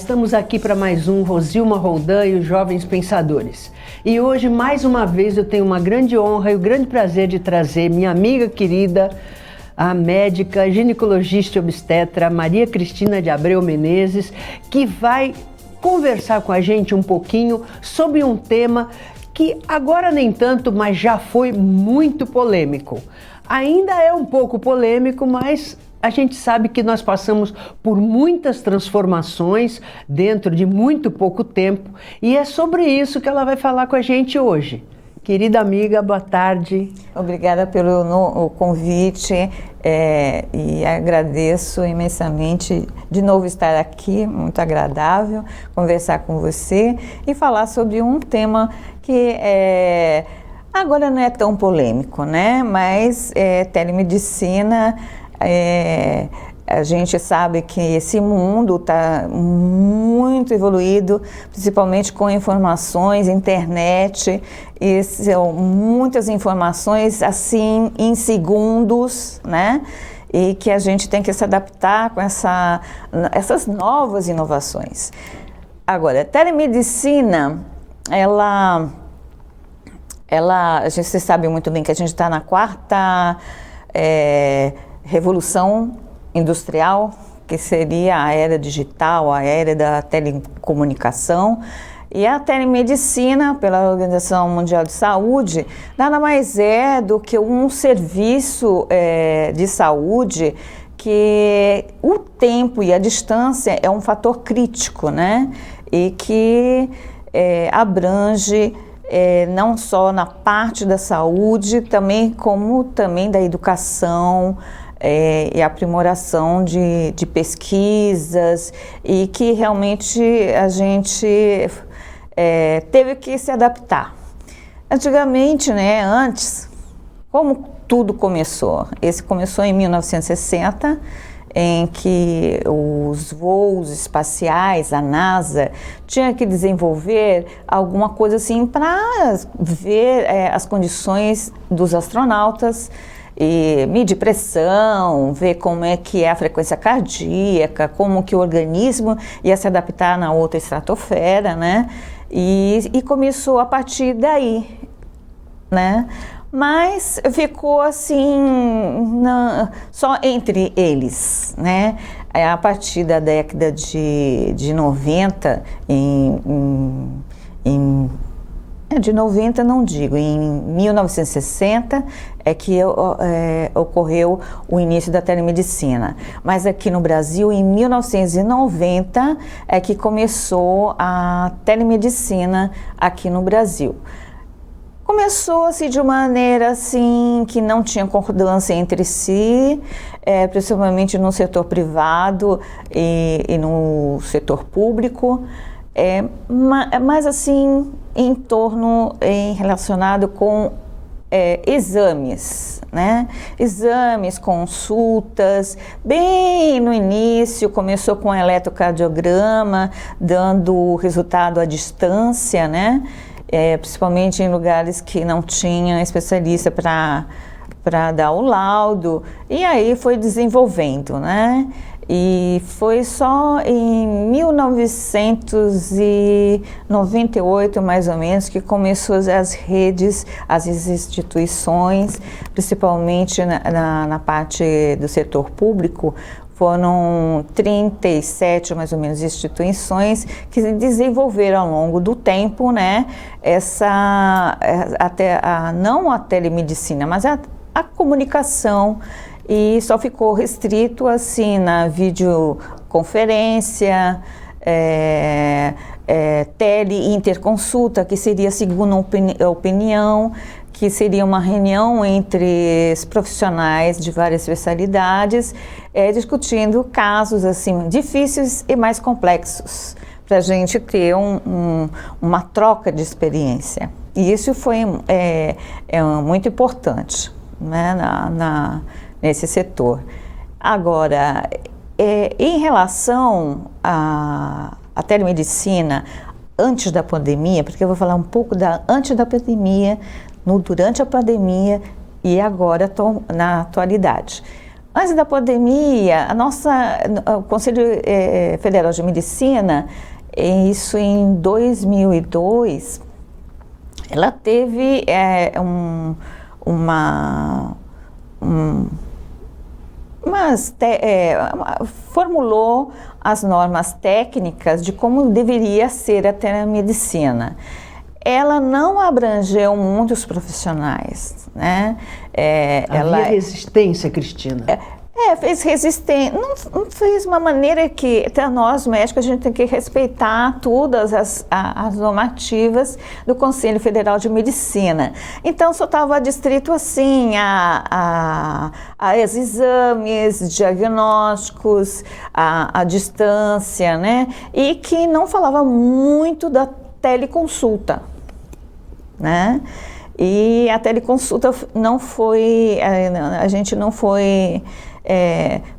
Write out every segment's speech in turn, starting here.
estamos aqui para mais um Rosilma Roldan e os Jovens Pensadores. E hoje, mais uma vez, eu tenho uma grande honra e o grande prazer de trazer minha amiga querida, a médica, ginecologista e obstetra Maria Cristina de Abreu Menezes, que vai conversar com a gente um pouquinho sobre um tema que agora nem tanto, mas já foi muito polêmico. Ainda é um pouco polêmico, mas a gente sabe que nós passamos por muitas transformações dentro de muito pouco tempo e é sobre isso que ela vai falar com a gente hoje. Querida amiga, boa tarde. Obrigada pelo convite e agradeço imensamente de novo estar aqui, muito agradável conversar com você e falar sobre um tema que agora não é tão polêmico, né? Mas telemedicina. A gente sabe que esse mundo está muito evoluído, principalmente com informações, internet, e são muitas informações assim em segundos, né? E que a gente tem que se adaptar com essas novas inovações. Agora, telemedicina, a gente sabe muito bem que a gente está na quarta revolução industrial, que seria a era digital, a era da telecomunicação, e a telemedicina, pela Organização Mundial de Saúde, nada mais é do que um serviço de saúde que o tempo e a distância é um fator crítico, né? E que abrange não só na parte da saúde, como também da educação, e aprimoração de pesquisas, e que realmente a gente teve que se adaptar. Antigamente, né, antes, como tudo começou? Esse começou em 1960, em que os voos espaciais, a NASA, tinha que desenvolver alguma coisa assim para ver as condições dos astronautas, e medir pressão, ver como é que é a frequência cardíaca, como que o organismo ia se adaptar na outra estratosfera, né? E começou a partir daí, né? Mas ficou assim, só entre eles, né? A partir da década de 90, de 90 não digo, em 1960 é que ocorreu o início da telemedicina. Mas aqui no Brasil, em 1990, é que começou a telemedicina aqui no Brasil. Começou-se de uma maneira assim que não tinha concordância entre si, principalmente no setor privado e no setor público. Mas assim, relacionado com exames, né? Exames, consultas. Bem no início começou com eletrocardiograma, dando resultado à distância, né? Principalmente em lugares que não tinha especialista para dar o laudo, e aí foi desenvolvendo, né? E foi só em 1998, mais ou menos, que começou as redes, as instituições, principalmente na parte do setor público. Foram 37, mais ou menos, instituições que desenvolveram ao longo do tempo, né, não a telemedicina, mas a comunicação. E só ficou restrito assim na videoconferência, tele-interconsulta, que seria segunda opinião, que seria uma reunião entre os profissionais de várias especialidades, discutindo casos assim difíceis e mais complexos, para a gente ter uma troca de experiência. E isso foi muito importante, né, nesse setor. Agora, em relação à telemedicina antes da pandemia, porque eu vou falar um pouco antes da pandemia, durante a pandemia e agora na atualidade. Antes da pandemia, o Conselho Federal de Medicina, isso em 2002, ela teve formulou as normas técnicas de como deveria ser a telemedicina. Ela não abrangeu muitos profissionais, né? Havia resistência, Cristina. Fez resistência, não fez uma maneira que, até nós médicos, a gente tem que respeitar todas as normativas do Conselho Federal de Medicina. Então, só estava distrito assim a exames diagnósticos, a distância, né? E que não falava muito da teleconsulta, né? E a teleconsulta não foi, a gente não foi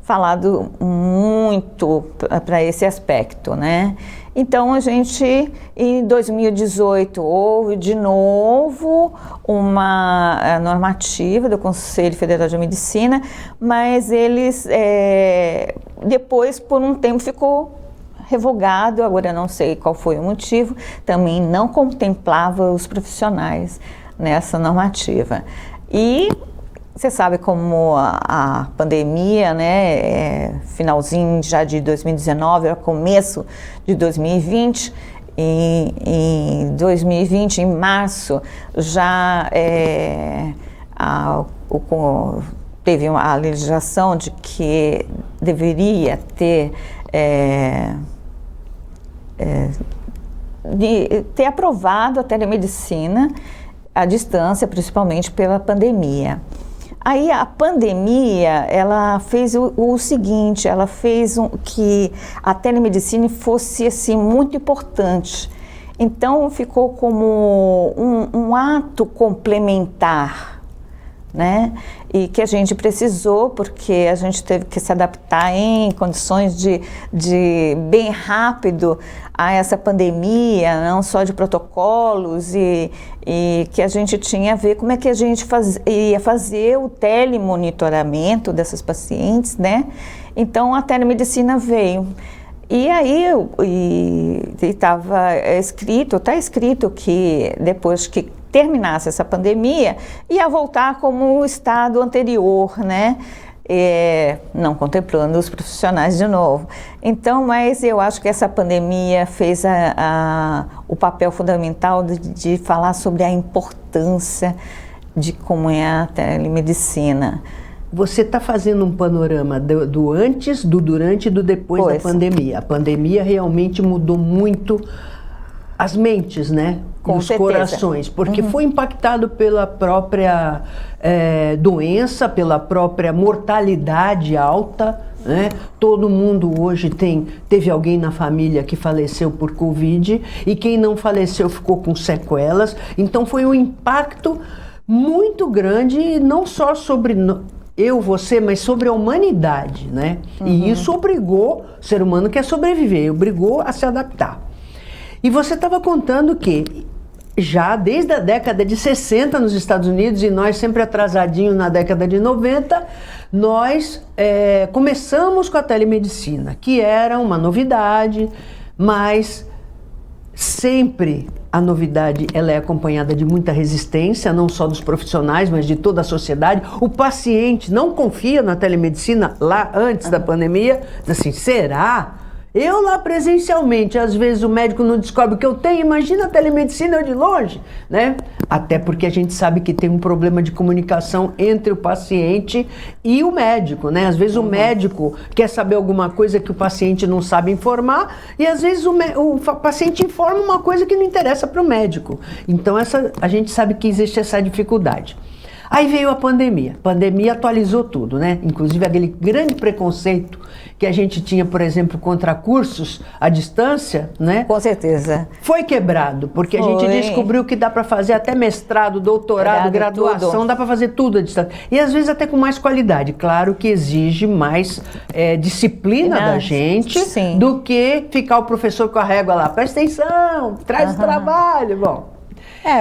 falado muito para esse aspecto, né? Então a gente, em 2018, houve de novo uma normativa do Conselho Federal de Medicina, mas eles depois, por um tempo, ficou revogado, agora eu não sei qual foi o motivo, também não contemplava os profissionais nessa normativa. E você sabe como a pandemia, né, finalzinho já de 2019, começo de 2020, em 2020, em março, já teve a legislação de que deveria ter aprovado a telemedicina à distância, principalmente pela pandemia. Aí a pandemia, ela fez o seguinte, ela fez que a telemedicina fosse assim, muito importante. Então ficou como um ato complementar, né? E que a gente precisou, porque a gente teve que se adaptar em condições de bem rápido a essa pandemia, não só de protocolos, e que a gente tinha a ver como é que a gente ia fazer o telemonitoramento dessas pacientes, né? Então a telemedicina veio. E aí está escrito que depois que terminasse essa pandemia, ia voltar como o estado anterior, né? Não contemplando os profissionais de novo. Então, mas eu acho que essa pandemia fez o papel fundamental de falar sobre a importância de como é a telemedicina. Você está fazendo um panorama do antes, do durante e do depois da pandemia. A pandemia realmente mudou muito as mentes, né? Com os certeza. Corações, porque foi impactado pela própria doença, pela própria mortalidade alta, né? Todo mundo hoje teve alguém na família que faleceu por Covid, e quem não faleceu ficou com sequelas. Então foi um impacto muito grande, não só sobre você, mas sobre a humanidade, né? E isso obrigou o ser humano que quer sobreviver, obrigou a se adaptar. E você estava contando que já desde a década de 60 nos Estados Unidos, e nós sempre atrasadinho na década de 90, nós começamos com a telemedicina, que era uma novidade, mas sempre a novidade ela é acompanhada de muita resistência, não só dos profissionais, mas de toda a sociedade. O paciente não confia na telemedicina lá antes da pandemia, diz assim, será? Eu lá presencialmente, às vezes o médico não descobre o que eu tenho, imagina a telemedicina eu de longe, né? Até porque a gente sabe que tem um problema de comunicação entre o paciente e o médico, né? Às vezes o médico quer saber alguma coisa que o paciente não sabe informar, e às vezes o paciente informa uma coisa que não interessa para o médico. Então a gente sabe que existe essa dificuldade. Aí veio a pandemia. A pandemia atualizou tudo, né? Inclusive aquele grande preconceito que a gente tinha, por exemplo, contra cursos à distância, né? Com certeza. Foi quebrado, porque a gente descobriu que dá para fazer até mestrado, doutorado, graduação, tudo. Dá para fazer tudo à distância. E às vezes até com mais qualidade. Claro que exige mais disciplina da gente, sim, do que ficar o professor com a régua lá. Presta atenção, traz o trabalho. Bom,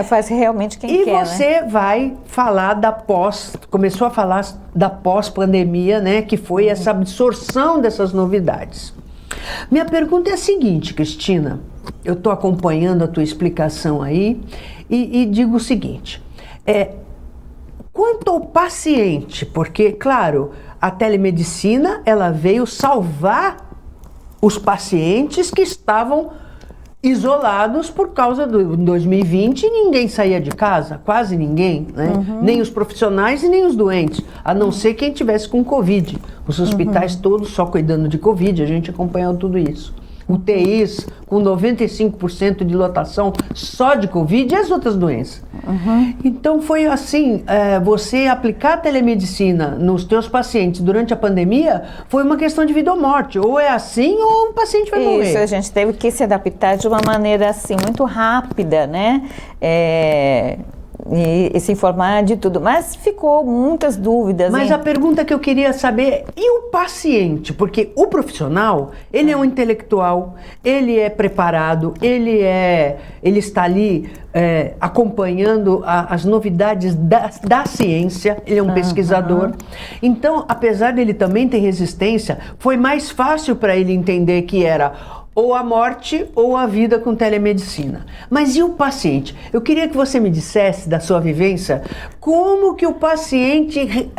Faz realmente quem e quer, você né? vai falar começou a falar da pós-pandemia, né? Que foi essa absorção dessas novidades. Minha pergunta é a seguinte, Cristina, eu estou acompanhando a tua explicação aí e digo o seguinte, quanto ao paciente, porque, claro, a telemedicina, ela veio salvar os pacientes que estavam isolados por causa do 2020, ninguém saía de casa, quase ninguém, né? Nem os profissionais e nem os doentes, a não ser quem tivesse com Covid. Os hospitais todos só cuidando de Covid, a gente acompanhou tudo isso. UTIs com 95% de lotação só de Covid e as outras doenças. Então foi assim, você aplicar a telemedicina nos teus pacientes durante a pandemia foi uma questão de vida ou morte. Ou é assim ou o paciente vai morrer. Isso, a gente teve que se adaptar de uma maneira assim muito rápida, né? E se informar de tudo, mas ficou muitas dúvidas. Mas a pergunta que eu queria saber, e o paciente? Porque o profissional, ele é um intelectual, ele é preparado, ele está ali acompanhando as novidades da ciência, ele é um pesquisador. Então, apesar dele também ter resistência, foi mais fácil para ele entender que era ou a morte ou a vida com telemedicina. Mas e o paciente? Eu queria que você me dissesse, da sua vivência, como que o paciente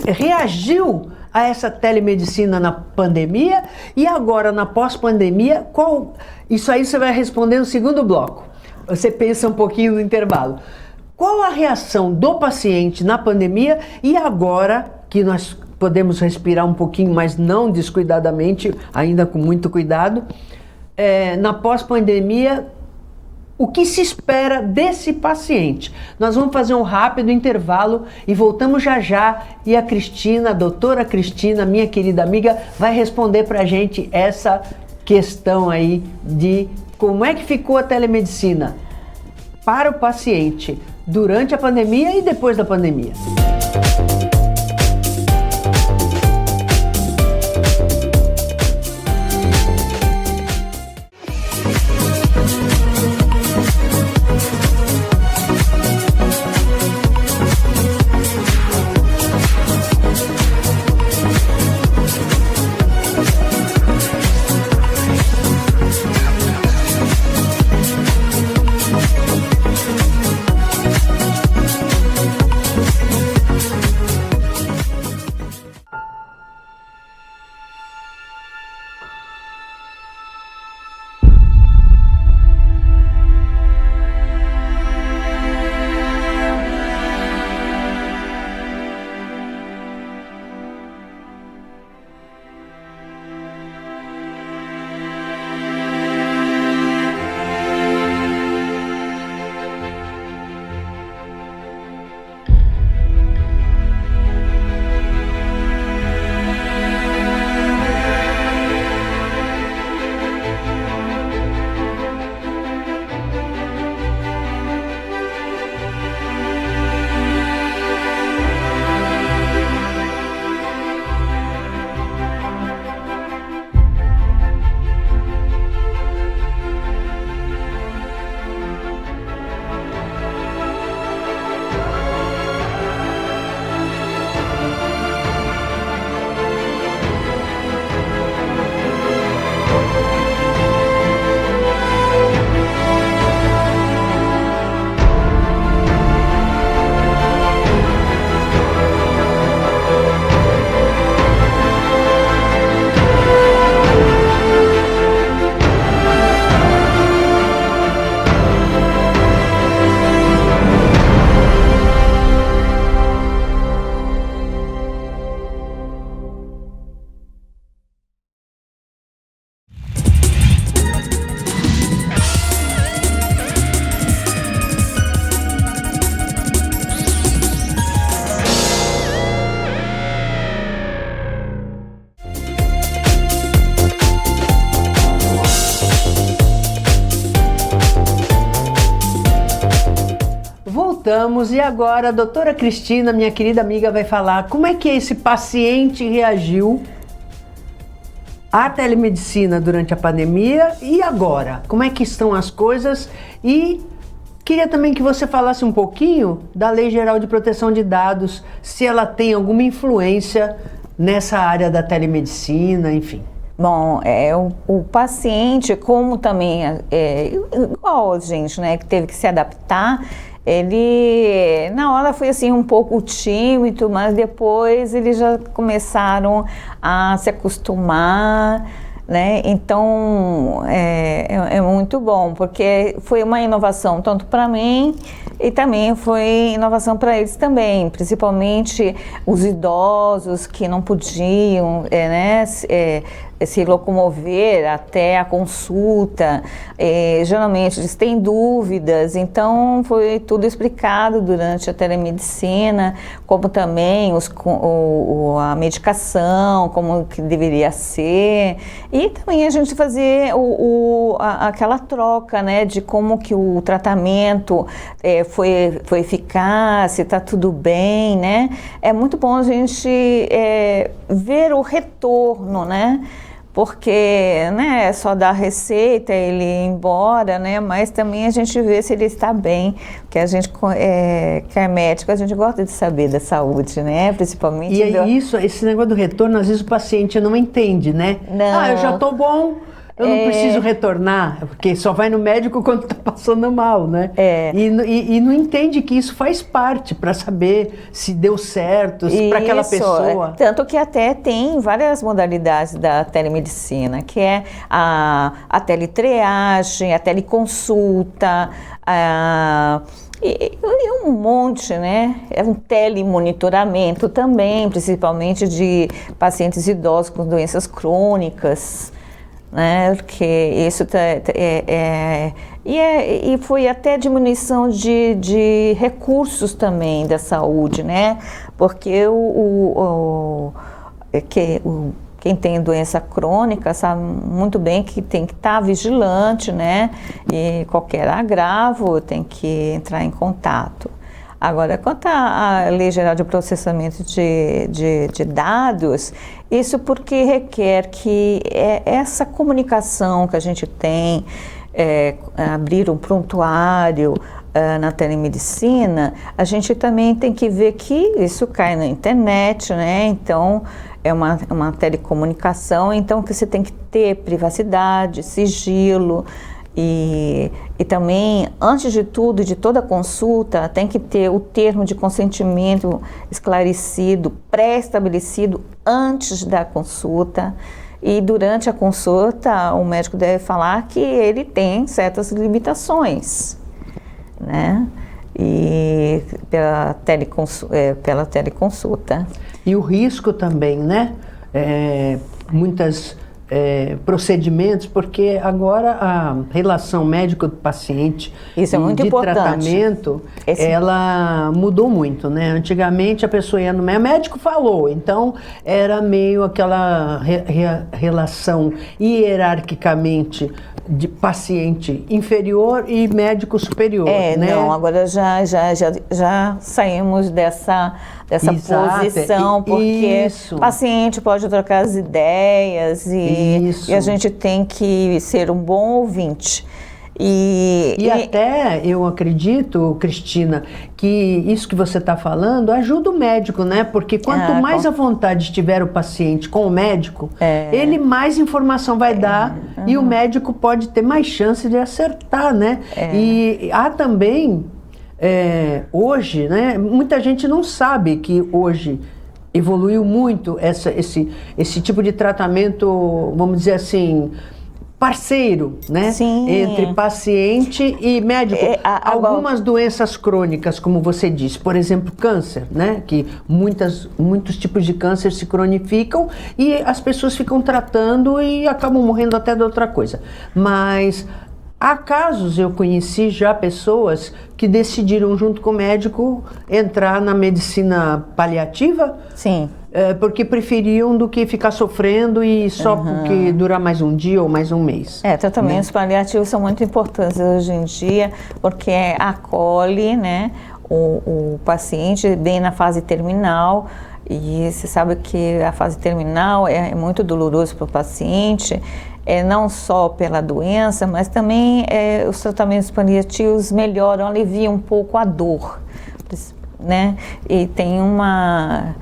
reagiu a essa telemedicina na pandemia e agora na pós-pandemia, isso aí você vai responder no segundo bloco. Você pensa um pouquinho no intervalo. Qual a reação do paciente na pandemia e agora que nós podemos respirar um pouquinho, mas não descuidadamente, ainda com muito cuidado, na pós-pandemia, o que se espera desse paciente? Nós vamos fazer um rápido intervalo e voltamos já já, e a Cristina, a doutora Cristina, minha querida amiga, vai responder pra gente essa questão aí de como é que ficou a telemedicina para o paciente durante a pandemia e depois da pandemia. Voltamos e agora a doutora Cristina, minha querida amiga, vai falar como é que esse paciente reagiu à telemedicina durante a pandemia e agora? Como é que estão as coisas e Queria também que você falasse um pouquinho da Lei Geral de Proteção de Dados, se ela tem alguma influência nessa área da telemedicina, enfim. Bom, o paciente, como também igual a gente, né, que teve que se adaptar, ele na hora foi assim um pouco tímido, mas depois eles já começaram a se acostumar, né? Então é muito bom, porque foi uma inovação tanto para mim e também foi inovação para eles também, principalmente os idosos que não podiam se locomover até a consulta. Geralmente eles têm dúvidas, então foi tudo explicado durante a telemedicina, como também a medicação, como que deveria ser, e também a gente fazer aquela troca, né, de como que o tratamento foi eficaz, se está tudo bem, né? É muito bom a gente ver o retorno, né? Porque, né, só dar receita, ele ir embora, né, mas também a gente vê se ele está bem, porque a gente, que é médico, a gente gosta de saber da saúde, né, principalmente... E é isso, esse negócio do retorno, às vezes o paciente não entende, né? Não. Eu já estou bom, eu não preciso retornar, porque só vai no médico quando está passando mal, né? E não entende que isso faz parte para saber se deu certo, para aquela pessoa. Tanto que até tem várias modalidades da telemedicina, que é a teletriagem, a teleconsulta, e um monte, né? É um telemonitoramento também, principalmente de pacientes idosos com doenças crônicas, né? Porque isso e foi até diminuição de recursos também da saúde, né? Porque quem tem doença crônica sabe muito bem que tem que estar vigilante, né? E qualquer agravo tem que entrar em contato. Agora, quanto à Lei Geral de Processamento de Dados, isso porque requer que essa comunicação que a gente tem, abrir um prontuário na telemedicina, a gente também tem que ver que isso cai na internet, né? Então, é uma telecomunicação, então que você tem que ter privacidade, sigilo, e também, antes de tudo, de toda consulta, tem que ter o termo de consentimento esclarecido, pré-estabelecido antes da consulta. E durante a consulta, o médico deve falar que ele tem certas limitações, né? E pela teleconsulta. E o risco também, né? Procedimentos, porque agora a relação médico-paciente de tratamento, ela mudou muito, né? Antigamente a pessoa ia no médico, o médico falou, então era meio aquela relação hierarquicamente de paciente inferior e médico superior, né? Não, agora já saímos dessa posição, porque o paciente pode trocar as ideias e a gente tem que ser um bom ouvinte. E até eu acredito, Cristina, que isso que você está falando ajuda o médico, né? Porque quanto mais à vontade estiver o paciente com o médico, ele mais informação vai dar e o médico pode ter mais chance de acertar, né? E há também, hoje, né? Muita gente não sabe que hoje evoluiu muito esse tipo de tratamento, vamos dizer assim, parceiro, né? Sim. Entre paciente e médico. Algumas doenças crônicas, como você disse, por exemplo, câncer, né? Que muitos tipos de câncer se cronificam e as pessoas ficam tratando e acabam morrendo até de outra coisa. Mas há casos, eu conheci já pessoas que decidiram, junto com o médico, entrar na medicina paliativa. Sim. Porque preferiam do que ficar sofrendo e só porque durar mais um dia ou mais um mês. Tratamentos paliativos são muito importantes hoje em dia, porque acolhe, né, o paciente bem na fase terminal, E você sabe que a fase terminal é muito doloroso para o paciente, não só pela doença, mas também os tratamentos paliativos melhoram, aliviam um pouco a dor, né? E tem uma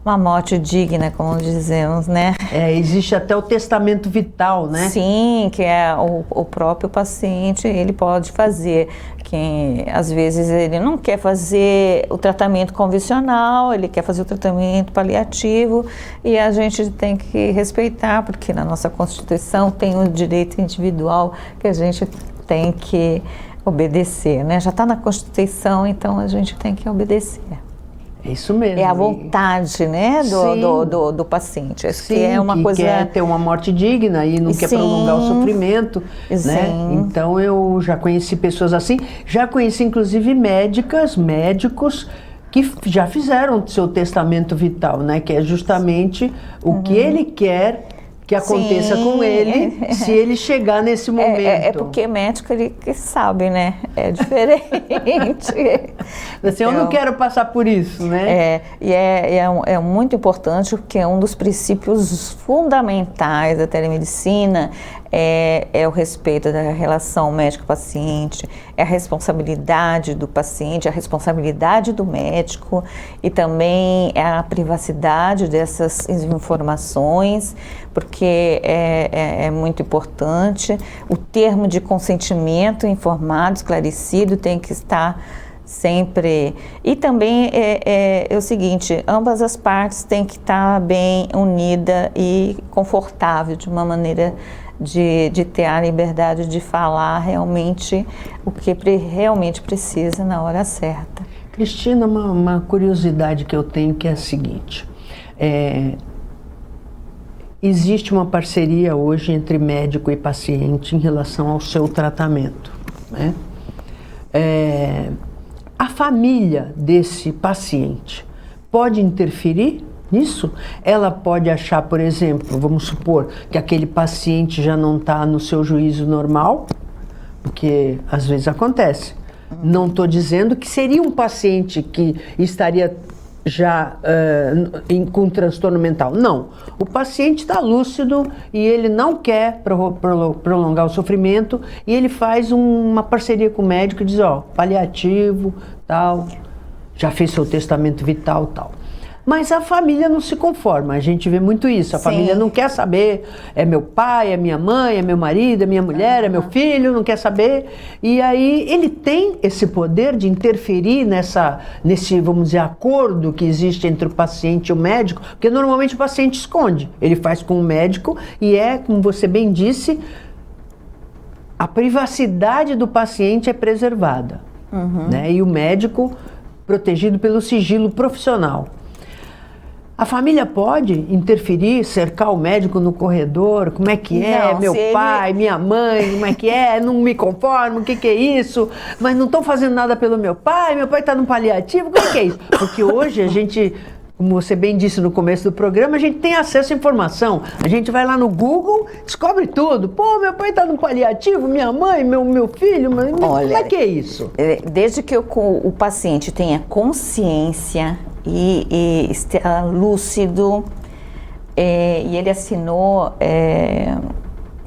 morte digna, como dizemos, né? Existe até o testamento vital, né? Sim, que é o próprio paciente, ele pode fazer. Que às vezes ele não quer fazer o tratamento convencional, ele quer fazer o tratamento paliativo, e a gente tem que respeitar, porque na nossa Constituição tem um direito individual que a gente tem que obedecer, né? Já está na Constituição, então a gente tem que obedecer. É isso mesmo. É a vontade, né, do paciente. Sim, que é uma que coisa... quer ter uma morte digna e não quer prolongar o sofrimento, né? Então eu já conheci pessoas assim, já conheci inclusive médicos que já fizeram seu testamento vital, né? Que é justamente o que ele quer que aconteça com ele, se ele chegar nesse momento. Porque médico, ele que sabe, né? É diferente. Assim, eu não quero passar por isso, né? É muito importante, porque é um dos princípios fundamentais da telemedicina, é o respeito da relação médico-paciente, é a responsabilidade do paciente, a responsabilidade do médico, e também a privacidade dessas informações, porque é muito importante. O termo de consentimento informado, esclarecido, tem que estar sempre. E também é o seguinte, ambas as partes têm que estar bem unida e confortável, de uma maneira de ter a liberdade de falar realmente o que realmente precisa na hora certa. Cristina, uma curiosidade que eu tenho, que é a seguinte: existe uma parceria hoje entre médico e paciente em relação ao seu tratamento, né? A família desse paciente pode interferir nisso? Ela pode achar, por exemplo, vamos supor que aquele paciente já não está no seu juízo normal, porque às vezes acontece. Não estou dizendo que seria um paciente que estaria já com transtorno mental. Não. O paciente está lúcido e ele não quer prolongar o sofrimento, e ele faz uma parceria com o médico e diz, paliativo, tal, já fez seu testamento vital, tal. Mas a família não se conforma, a gente vê muito isso. A família não quer saber, é meu pai, é minha mãe, é meu marido, é minha mulher, é meu filho, não quer saber. E aí ele tem esse poder de interferir nesse, vamos dizer, acordo que existe entre o paciente e o médico, porque normalmente o paciente esconde. Ele faz com o médico e como você bem disse, a privacidade do paciente é preservada, né? E o médico protegido pelo sigilo profissional. A família pode interferir, cercar o médico no corredor? Como é que é? Meu pai, minha mãe, como é que é? Não me conformo, o que é isso? Mas não estou fazendo nada pelo meu pai está no paliativo, o que é isso? Porque hoje a gente, como você bem disse no começo do programa, a gente tem acesso à informação. A gente vai lá no Google, descobre tudo. Pô, meu pai está no paliativo, minha mãe, meu filho, olha, como é que é isso? Desde que o paciente tenha consciência e esteja lúcido, e ele assinou,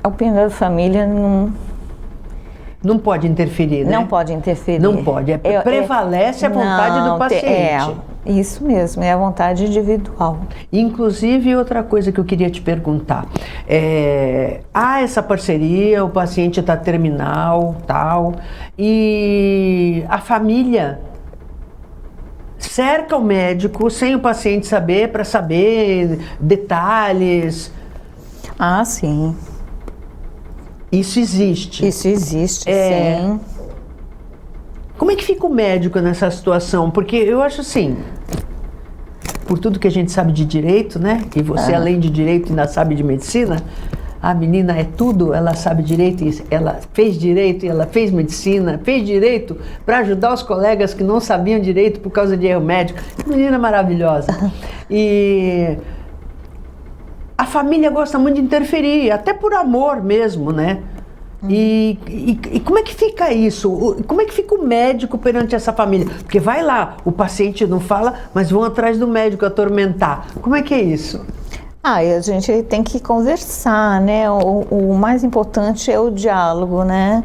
a opinião da família não pode interferir, né? Não pode interferir. Não pode, prevalece a vontade do paciente. Isso mesmo, é a vontade individual. Inclusive, outra coisa que eu queria te perguntar, há essa parceria, o paciente está terminal, tal, e a família cerca o médico sem o paciente saber, para saber detalhes. Ah, sim. Isso existe. Isso existe, sim. Como é que fica o médico nessa situação? Porque eu acho assim, por tudo que a gente sabe de direito, né? E você, além de direito, ainda sabe de medicina. A menina é tudo, ela sabe direito, ela fez direito e ela fez medicina, fez direito para ajudar os colegas que não sabiam direito por causa de erro médico. Menina maravilhosa. E a família gosta muito de interferir, até por amor mesmo, né? E como é que fica isso? Como é que fica o médico perante essa família? Porque vai lá, o paciente não fala, mas vão atrás do médico atormentar. Como é que é isso? E a gente tem que conversar, né? O mais importante é o diálogo, né?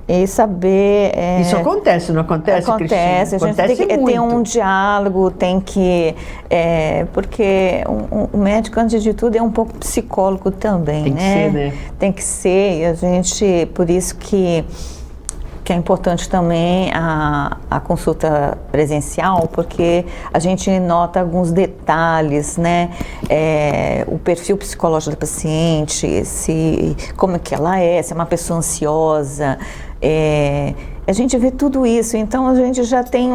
E saber... Isso acontece, não acontece, Cristina? Acontece, a gente tem que ter um diálogo, tem que... porque o médico, antes de tudo, é um pouco psicólogo também, tem né? Tem que ser, né? Tem que ser, e a gente... Por isso que é importante também a consulta presencial, porque a gente nota alguns detalhes, né? O perfil psicológico da paciente, como é que ela é, se é uma pessoa ansiosa, a gente vê tudo isso, então a gente já tem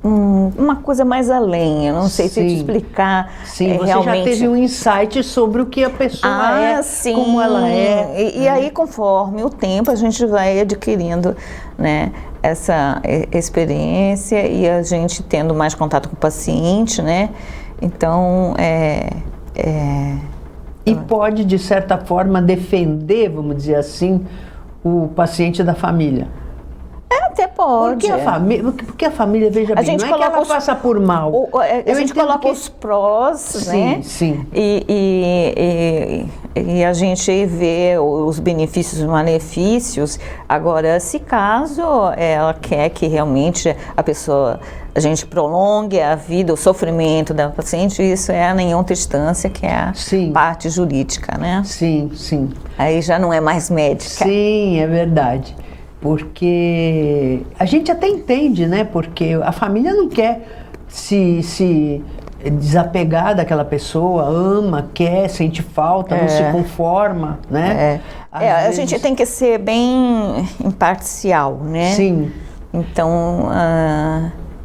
uma coisa mais além, eu não sei se te explicar. Sim, você realmente... já teve um insight sobre o que a pessoa é, sim. como ela é. E aí, conforme o tempo, a gente vai adquirindo, né, essa experiência e a gente tendo mais contato com o paciente, né? Então, E pode, de certa forma, defender, vamos dizer assim, o paciente da família. Até pode. Porque a família, veja bem, não é que ela passa por mal. A gente coloca os prós, né? Sim. E a gente vê os benefícios e os malefícios. Agora, se caso ela quer que realmente a gente prolongue a vida, o sofrimento da paciente, isso é em outra instância, que é a parte jurídica, né? Sim. Aí já não é mais médica. Sim, é verdade. Porque a gente até entende, né? Porque a família não quer se desapegar daquela pessoa, ama, quer, sente falta, não se conforma, né? A gente tem que ser bem imparcial, né? Sim. Então,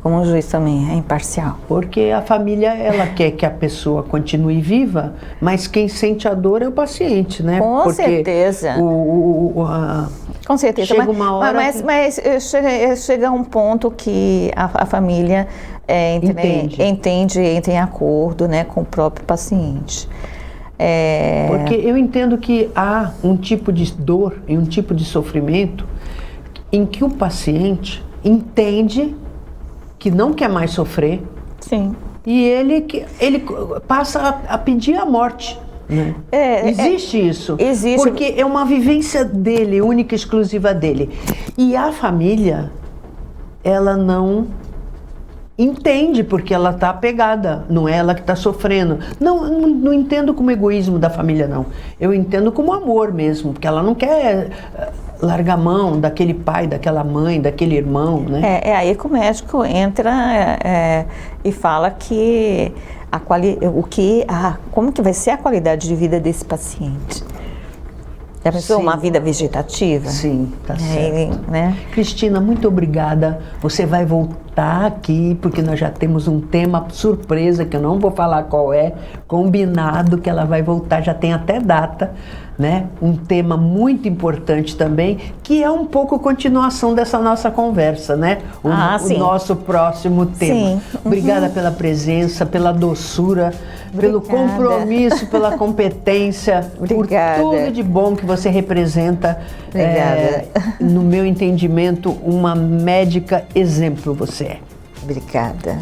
como juiz também é imparcial. Porque a família, ela quer que a pessoa continue viva, mas quem sente a dor é o paciente, né? Com certeza. Com certeza, chega uma hora mas chega um ponto que a família entende, entra em acordo, né, com o próprio paciente. Porque eu entendo que há um tipo de dor e um tipo de sofrimento em que o paciente entende que não quer mais sofrer. Sim. E ele passa a pedir a morte. Né? Existe isso. Existe. Porque é uma vivência dele, única e exclusiva dele. E a família, ela não entende porque ela está apegada, não é ela que está sofrendo. Não entendo como egoísmo da família, não. Eu entendo como amor mesmo, porque ela não quer largar a mão daquele pai, daquela mãe, daquele irmão, né? Aí que o médico entra e fala que como que vai ser a qualidade de vida desse paciente. Já pensou uma vida vegetativa? Sim, tá certo. Né? Cristina, muito obrigada. Você vai voltar aqui, porque nós já temos um tema surpresa, que eu não vou falar qual é, combinado que ela vai voltar, já tem até data, né? Um tema muito importante também, que é um pouco continuação dessa nossa conversa, né? O nosso próximo tema. Sim. Obrigada pela presença, pela doçura, pelo compromisso, pela competência, Obrigada. por tudo de bom que você representa. Obrigada. No meu entendimento, uma médica exemplo você é. Obrigada.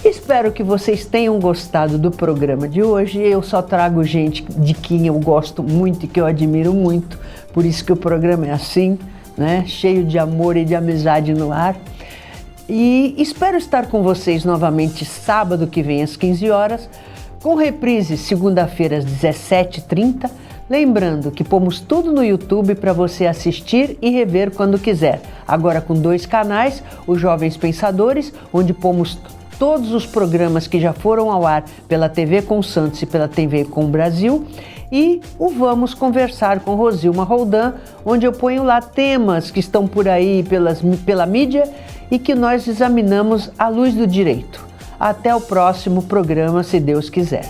Espero que vocês tenham gostado do programa de hoje. Eu só trago gente de quem eu gosto muito e que eu admiro muito. Por isso que o programa é assim, né? Cheio de amor e de amizade no ar. E espero estar com vocês novamente sábado que vem às 15 horas, com reprise segunda-feira às 17h30. Lembrando que pomos tudo no YouTube para você assistir e rever quando quiser. Agora com 2 canais, os Jovens Pensadores, onde pomos todos os programas que já foram ao ar pela TV com Santos e pela TV com Brasil, e o Vamos Conversar com Rosilma Roldan, onde eu ponho lá temas que estão por aí pela mídia e que nós examinamos à luz do direito. Até o próximo programa, se Deus quiser.